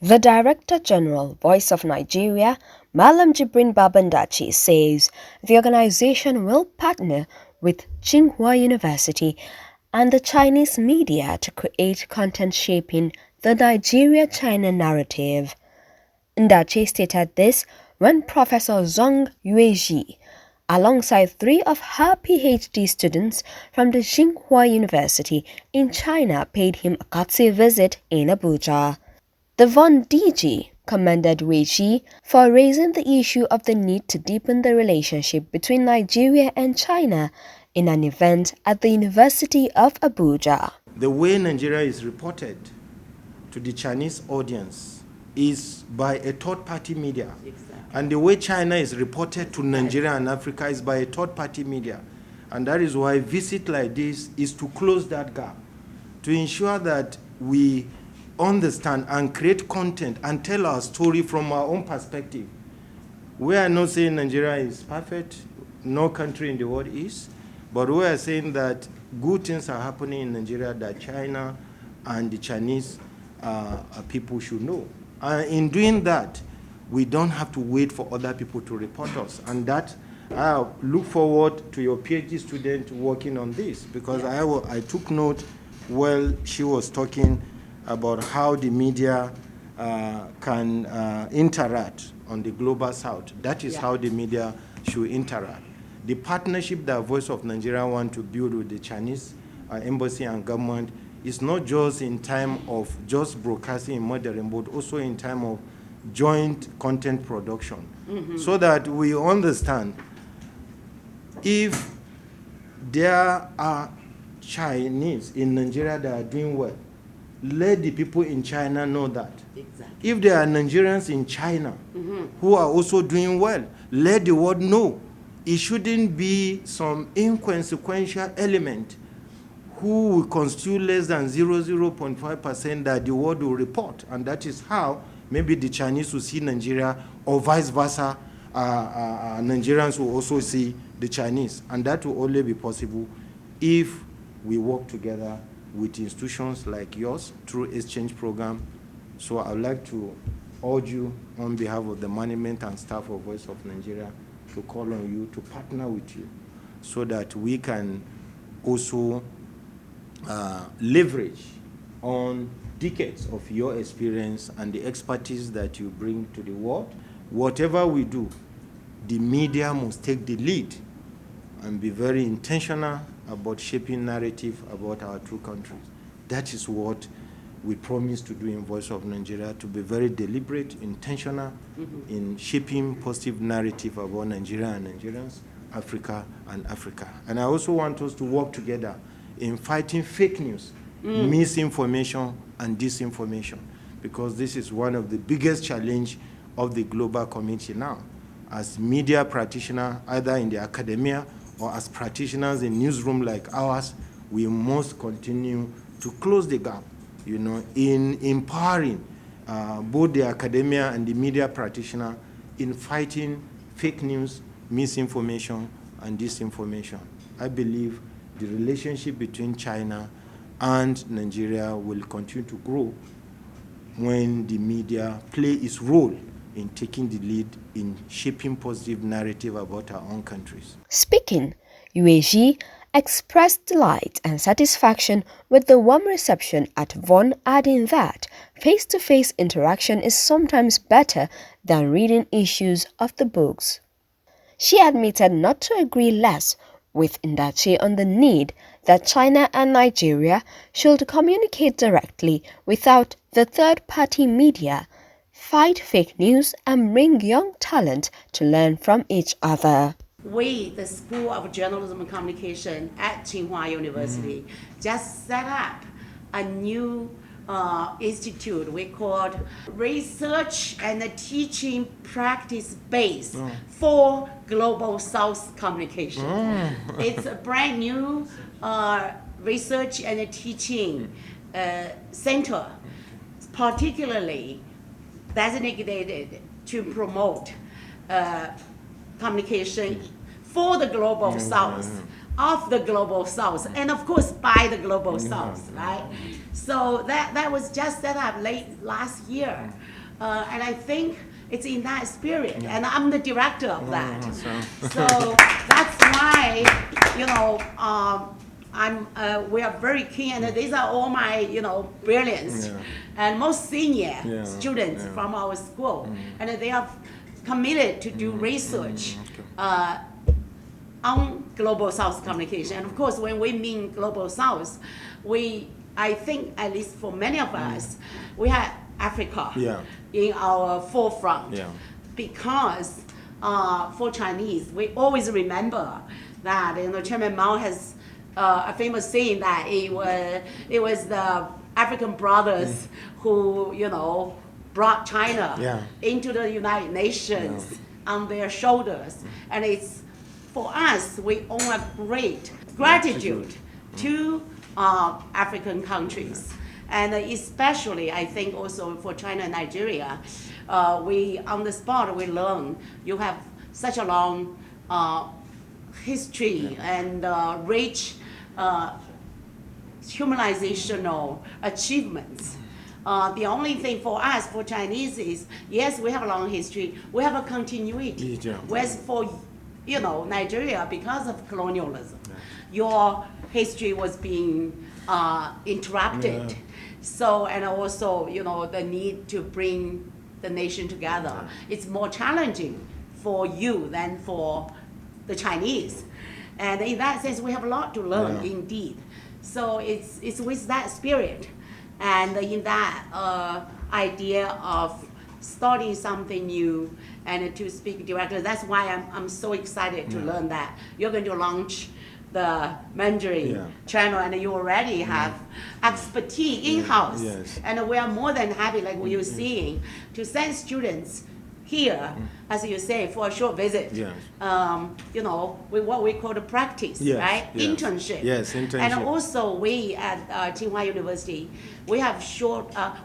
The Director General, Voice of Nigeria, Malam Jibrin Baba Ndace says the organization will partner with Tsinghua University and the Chinese media to create content shaping the Nigeria-China narrative. Ndace stated this when Professor Zhong Yueji, alongside 3 of her PhD students from the Tsinghua University in China, paid him a courtesy visit in Abuja. The Von DG commended Wei Ji for raising the issue of the need to deepen the relationship between Nigeria and China in an event at the University of Abuja. The way Nigeria is reported to the Chinese audience is by a third-party media. Exactly. And the way China is reported to Nigeria and Africa is by a third-party media. And that is why a visit like this is to close that gap, to ensure that we understand and create content and tell our story from our own perspective. We are not saying Nigeria is perfect, no country in the world is, but we are saying that good things are happening in Nigeria that China and the Chinese people should know. In doing that, we don't have to wait for other people to report us. And that, I look forward to your PhD student working on this, because I took note while she was talking about how the media can interact on the global south. That is how the media should interact. The partnership that Voice of Nigeria want to build with the Chinese embassy and government is not just in time of just broadcasting and modern, but also in time of joint content production, so that we understand if there are Chinese in Nigeria that are doing well, let the people in China know that. Exactly. If there are Nigerians in China who are also doing well, let the world know. It shouldn't be some inconsequential element who will constitute less than 0.5% that the world will report. And that is how maybe the Chinese will see Nigeria, or vice versa, Nigerians will also see the Chinese. And that will only be possible if we work together with institutions like yours through exchange program. So I would like to urge you on behalf of the management and staff of Voice of Nigeria to call on you to partner with you so that we can also leverage on decades of your experience and the expertise that you bring to the world. Whatever we do, the media must take the lead and be very intentional about shaping narrative about our two countries. That is what we promise to do in Voice of Nigeria, to be very deliberate, intentional in shaping positive narrative about Nigeria and Nigerians, Africa and Africa. And I also want us to work together in fighting fake news, misinformation and disinformation, because this is one of the biggest challenge of the global community now. As media practitioners, either in the academia or as practitioners in newsroom like ours, we must continue to close the gap, in empowering both the academia and the media practitioner in fighting fake news, misinformation, and disinformation. I believe the relationship between China and Nigeria will continue to grow when the media play its role in taking the lead in shaping positive narrative about our own countries. Speaking, Yueji expressed delight and satisfaction with the warm reception at Von, adding that face-to-face interaction is sometimes better than reading issues of the books. She admitted not to agree less with Ndace on the need that China and Nigeria should communicate directly without the third-party media, fight fake news, and bring young talent to learn from each other. We, the School of Journalism and Communication at Tsinghua University, just set up a new institute we called Research and Teaching Practice Base for Global South Communication. It's a brand new research and teaching center, particularly designated to promote communication for the global south of the Global South, and of course by the Global South, right? So that was just set up late last year, and I think it's in that spirit, and I'm the director of that. So that's why, we are very keen, and these are all my, brilliance and most senior students from our school, and they are committed to do research on Global South communication. And of course, when we mean Global South, I think, at least for many of us, we had Africa in our forefront, because for Chinese, we always remember that Chairman Mao has a famous saying that it was the African brothers who brought China into the United Nations on their shoulders, and it's for us, we owe a great gratitude to African countries. And especially, I think also for China and Nigeria, we, on the spot, we learn you have such a long history and rich humanizational achievements. The only thing for us, for Chinese, is, yes, we have a long history, we have a continuity. Whereas for Nigeria, because of colonialism, your history was being interrupted. So, and also, the need to bring the nation together. It's more challenging for you than for the Chinese. And in that sense, we have a lot to learn, indeed. So it's with that spirit, and in that idea of starting something new and to speak directly. That's why I'm so excited to learn that you're going to launch the Mandarin channel, and you already have expertise in-house. And we are more than happy, like we are seeing, to send students here, as you say, for a short visit. With what we call the practice, right? Internship. Internship. And also we at Tsinghua University, we have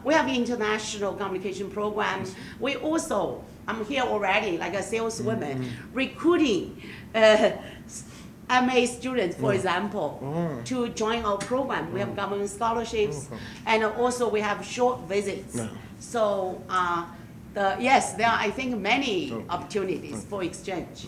we have international communication programs. We also, I'm here already, like a saleswoman, recruiting MA students, for example, to join our program. We have government scholarships, and also we have short visits. So, there are, I think, many opportunities for exchange.